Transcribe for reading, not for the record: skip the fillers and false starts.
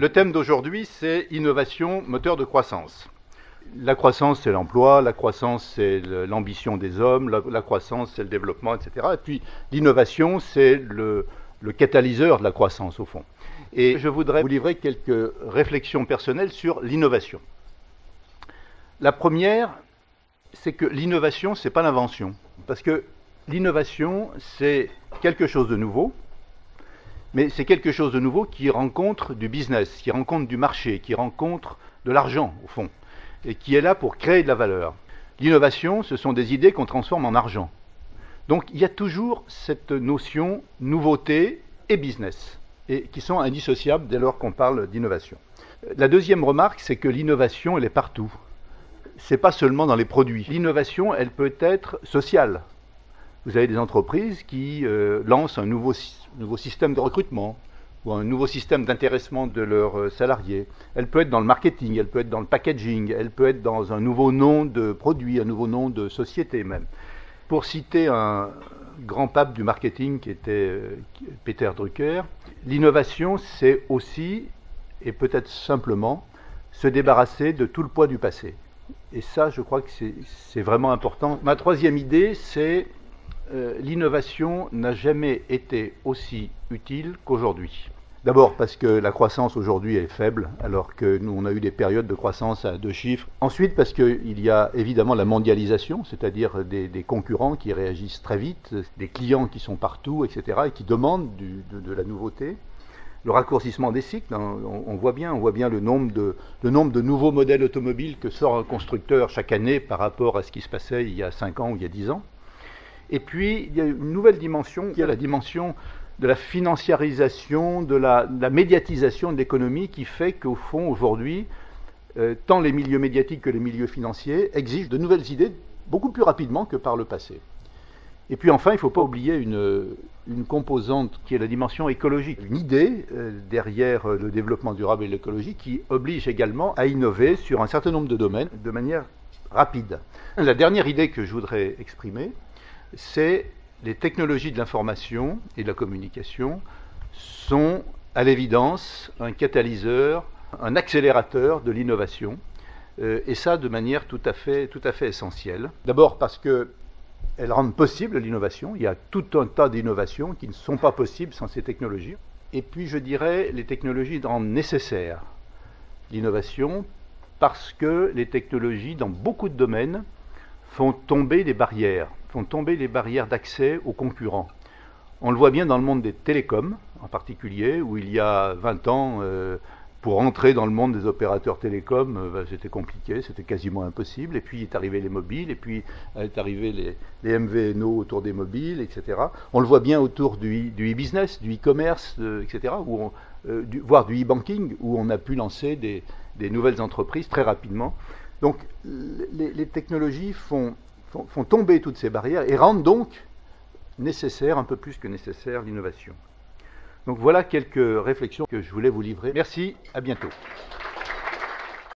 Le thème d'aujourd'hui, c'est innovation, moteur de croissance. La croissance, c'est l'emploi, la croissance, c'est l'ambition des hommes, la croissance, c'est le développement, etc. Et puis l'innovation, c'est le catalyseur de la croissance, au fond. Et je voudrais vous livrer quelques réflexions personnelles sur l'innovation. La première, c'est que l'innovation, ce n'est pas l'invention. Parce que l'innovation, c'est quelque chose de nouveau, mais c'est quelque chose de nouveau qui rencontre du business, qui rencontre du marché, qui rencontre de l'argent, au fond, et qui est là pour créer de la valeur. L'innovation, ce sont des idées qu'on transforme en argent. Donc il y a toujours cette notion nouveauté et business, et qui sont indissociables dès lors qu'on parle d'innovation. La deuxième remarque, c'est que l'innovation, elle est partout. C'est pas seulement dans les produits. L'innovation, elle peut être sociale. Vous avez des entreprises qui lancent un nouveau système de recrutement ou un nouveau système d'intéressement de leurs salariés. Elle peut être dans le marketing, elle peut être dans le packaging, elle peut être dans un nouveau nom de produit, un nouveau nom de société même. Pour citer un grand pape du marketing qui était Peter Drucker, l'innovation, c'est aussi, et peut-être simplement, se débarrasser de tout le poids du passé. Et ça, je crois que c'est vraiment important. Ma troisième idée, c'est l'innovation n'a jamais été aussi utile qu'aujourd'hui. D'abord parce que la croissance aujourd'hui est faible, alors que nous on a eu des périodes de croissance à 2 chiffres. Ensuite parce qu'il y a évidemment la mondialisation, c'est-à-dire des concurrents qui réagissent très vite, des clients qui sont partout, etc., et qui demandent de la nouveauté. Le raccourcissement des cycles, on voit bien le nombre de nouveaux modèles automobiles que sort un constructeur chaque année par rapport à ce qui se passait il y a 5 ans ou il y a 10 ans. Et puis, il y a une nouvelle dimension, qui est la dimension de la financiarisation, de la médiatisation de l'économie, qui fait qu'au fond, aujourd'hui, tant les milieux médiatiques que les milieux financiers exigent de nouvelles idées beaucoup plus rapidement que par le passé. Et puis enfin, il ne faut pas oublier une composante qui est la dimension écologique, une idée derrière le développement durable et l'écologie qui oblige également à innover sur un certain nombre de domaines de manière rapide. La dernière idée que je voudrais exprimer, c'est les technologies de l'information et de la communication sont à l'évidence un catalyseur, un accélérateur de l'innovation, et ça de manière tout à fait essentielle. D'abord parce qu'elles rendent possible l'innovation, il y a tout un tas d'innovations qui ne sont pas possibles sans ces technologies. Et puis je dirais, les technologies rendent nécessaire l'innovation parce que les technologies, dans beaucoup de domaines, font tomber des barrières d'accès aux concurrents. On le voit bien dans le monde des télécoms, en particulier, où il y a 20 ans, pour entrer dans le monde des opérateurs télécoms, c'était compliqué, c'était quasiment impossible. Et puis est arrivé les mobiles, et puis est arrivé les MVNO autour des mobiles, etc. On le voit bien autour du e-business, du e-commerce, etc., voire du e-banking, où on a pu lancer des nouvelles entreprises très rapidement. Donc les technologies font tomber toutes ces barrières et rendent donc nécessaire, un peu plus que nécessaire, l'innovation. Donc voilà quelques réflexions que je voulais vous livrer. Merci, à bientôt.